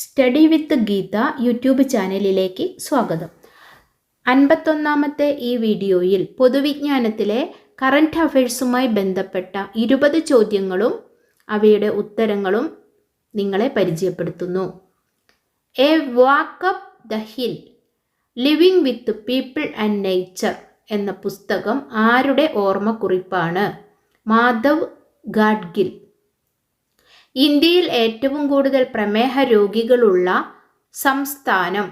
Study വിത്ത് Geetha YouTube ചാനലിലേക്ക് സ്വാഗതം. 51ാമത്തെ ഈ വീഡിയോയിൽ പൊതുവിജ്ഞാനത്തിലെ കറൻറ്റ് അഫയേഴ്സുമായി ബന്ധപ്പെട്ട 20 ചോദ്യങ്ങളും അവയുടെ ഉത്തരങ്ങളും നിങ്ങളെ പരിചയപ്പെടുത്തുന്നു. A walk up the hill, living with people and nature എന്ന പുസ്തകം ആരുടെ ഓർമ്മക്കുറിപ്പാണ്? മാധവ് ഗാഡ്ഗിൽ. ഇന്ത്യയിൽ ഏറ്റവും കൂടുതൽ പ്രമേഹ രോഗികളുള്ള സംസ്ഥാനം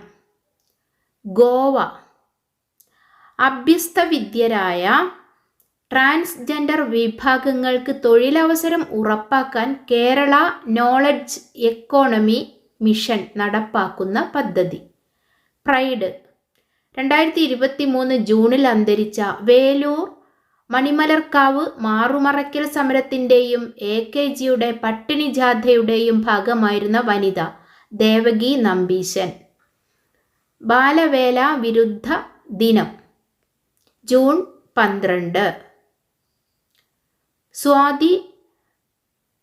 ഗോവ. അഭ്യസ്തവിദ്യരായ ട്രാൻസ്ജെൻഡർ വിഭാഗങ്ങൾക്ക് തൊഴിലവസരം ഉറപ്പാക്കാൻ കേരള നോളജ് എക്കോണമി മിഷൻ നടപ്പാക്കുന്ന പദ്ധതി പ്രൈഡ്. 2023 ജൂണിൽ അന്തരിച്ച വേലൂർ മണിമലർക്കാവ് മാറുമറയ്ക്കൽ സമരത്തിൻ്റെയും AKGയുടെ പട്ടിണി ജാഥയുടെയും ഭാഗമായിരുന്ന വനിത ദേവകി നമ്പീശൻ. ബാലവേല വിരുദ്ധ ദിനം ജൂൺ 12. സ്വാതി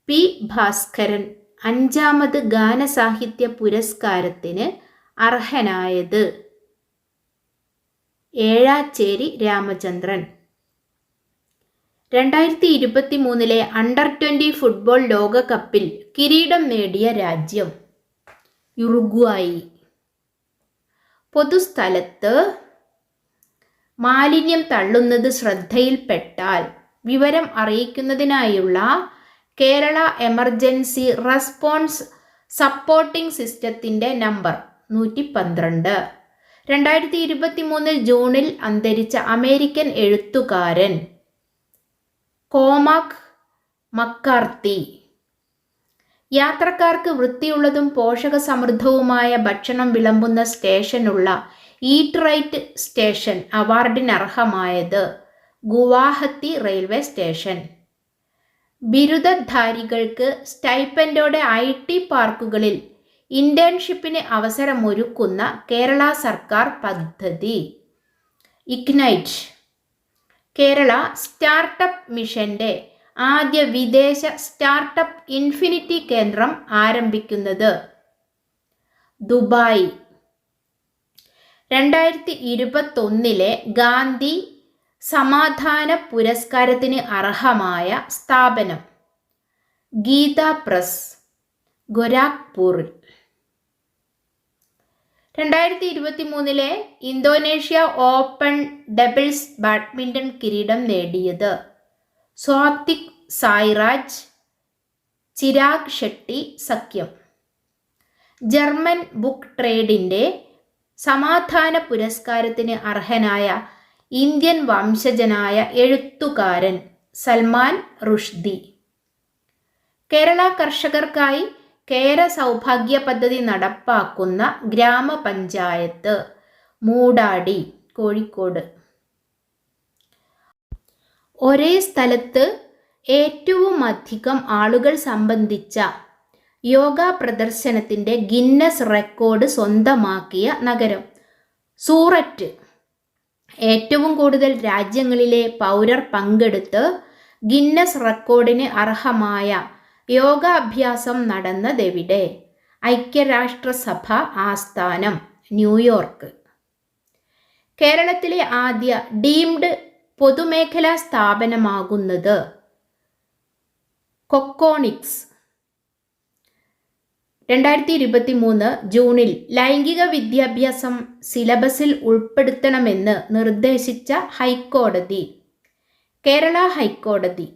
പി ഭാസ്കരൻ 5ാമത് ഗാനസാഹിത്യ പുരസ്കാരത്തിന് അർഹനായത്? ഏഴാച്ചേരി രാമചന്ദ്രൻ. 2023 അണ്ടർ 20 ഫുട്ബോൾ ലോകകപ്പിൽ കിരീടം നേടിയ രാജ്യം യുറുഗ്വായി. പൊതുസ്ഥലത്ത് മാലിന്യം തള്ളുന്നത് ശ്രദ്ധയിൽപ്പെട്ടാൽ വിവരം അറിയിക്കുന്നതിനായുള്ള കേരള എമർജൻസി റെസ്പോൺസ് സപ്പോർട്ടിംഗ് സിസ്റ്റത്തിൻ്റെ നമ്പർ 112. 2023 ജൂണിൽ അന്തരിച്ച അമേരിക്കൻ എഴുത്തുകാരൻ കോമാക് മക്കാർത്തി. യാത്രക്കാർക്ക് വൃത്തിയുള്ളതും പോഷകസമൃദ്ധവുമായ ഭക്ഷണം വിളമ്പുന്ന സ്റ്റേഷനുള്ള ഈറ്റ് റൈറ്റ് സ്റ്റേഷൻ അവാർഡിനർഹമായത് ഗുവാഹത്തി റെയിൽവേ സ്റ്റേഷൻ. ബിരുദധാരികൾക്ക് സ്റ്റൈപ്പൻഡോടെ IT പാർക്കുകളിൽ ഇന്റേൺഷിപ്പിന് അവസരമൊരുക്കുന്ന കേരള സർക്കാർ പദ്ധതി ഇഗ്നൈറ്റ്. കേരള സ്റ്റാർട്ടപ്പ് മിഷന്റെ ആദ്യ വിദേശ സ്റ്റാർട്ടപ്പ് ഇൻഫിനിറ്റി കേന്ദ്രം ആരംഭിക്കുന്നത് ദുബായ്. 2021 ഗാന്ധി സമാധാന പുരസ്കാരത്തിന് അർഹമായ സ്ഥാപനം Gita press, Gorakhpur. 2023 Indonesia open doubles badminton കിരീടം നേടിയത് സ്വാതിക് സായിരാജ് ചിരാഗ് ഷെട്ടി സഖ്യം. ജർമ്മൻ ബുക്ക് ട്രേഡിൻ്റെ സമാധാന പുരസ്കാരത്തിന് അർഹനായ ഇന്ത്യൻ വംശജനായ എഴുത്തുകാരൻ സൽമാൻ റുഷ്ദി. കേരള കർഷകർക്കായി കേര സൗഭാഗ്യ പദ്ധതി നടപ്പാക്കുന്ന ഗ്രാമപഞ്ചായത്ത് മൂടാടി, കോഴിക്കോട്. ഒരേ സ്ഥലത്ത് ഏറ്റവും അധികം ആളുകൾ സംബന്ധിച്ച യോഗ പ്രദർശനത്തിൻ്റെ ഗിന്നസ് റെക്കോർഡ് സ്വന്തമാക്കിയ നഗരം സൂററ്റ്. ഏറ്റവും കൂടുതൽ രാജ്യങ്ങളിലെ പൗരർ പങ്കെടുത്ത് ഗിന്നസ് റെക്കോർഡിന് അർഹമായ യോഗാഭ്യാസം നടന്നതെവിടെ? ഐക്യരാഷ്ട്രസഭ ആസ്ഥാനം ന്യൂയോർക്ക്. കേരളത്തിലെ ആദ്യ ഡീംഡ് പൊതുമേഖലാ സ്ഥാപനമാകുന്നത് കൊക്കോണിക്സ്. 2023 ജൂണിൽ ലൈംഗിക വിദ്യാഭ്യാസം സിലബസിൽ ഉൾപ്പെടുത്തണമെന്ന് നിർദ്ദേശിച്ച ഹൈക്കോടതി കേരള ഹൈക്കോടതി.